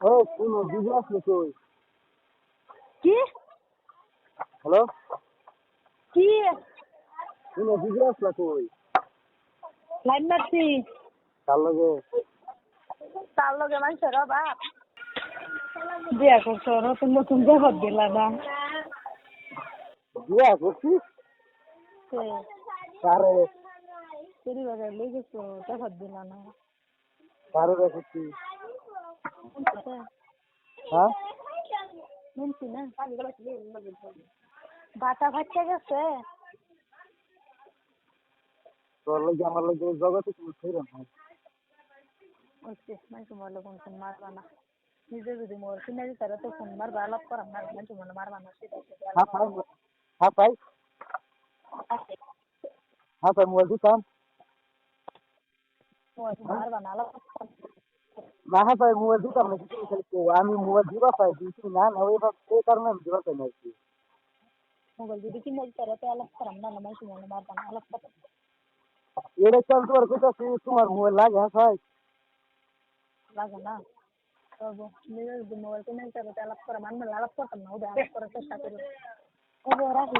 ও শুনো দিদি আসলে কই? কি হ্যালো, কি শুনো দিদি আসলে কই? লাইন মারছি কার লগে? তার লগে মানুষের অভাব বিয়া করছো নতুন নতুন জগৎ দিলা না বিয়া করছিস? কারে? চুরি বাজার লেগেছো জগৎ দিলা না কারে দেখছিস? হ্যাঁ, শুনছি না বাটা ফাটতে গেছে তোর লগে আমার লগে এই জগতে কোনো ছেড়ে নাই। ওকে মানুষ মরলে কোন ফোন মারবা না নিজে যদি মোর কিনে দিতে তো ফোন মারবা আলাপ করাম না মানুষ মনে মারবা না সেটা হ্যাঁ পাই, হ্যাঁ পাই, হ্যাঁ পাই মোবাইল দিতাম। মারবা না আলাপ না হ্যাঁ পাই মোবাইল দিতাম না, কিছু খালি আমি মোবাইল দিবা পাই দিচ্ছি না না এবার এই কারণে আমি দিবা পাই না আর কি। মোবাইল যদি কিনে দিতে তো আলাপ করাম না মানুষ মনে মারবা না আলাপ করাম এটা চাল তোমার কোথাও তোমার মোবাইল লাগে হ্যাঁ পাই। লাগে না তবু নিজে যদি মোবাইল কিনে দিতে তো আলাপ করাম আমি আলাপ করতাম না ওদের আলাপ করার চেষ্টা করি ওদের রাখি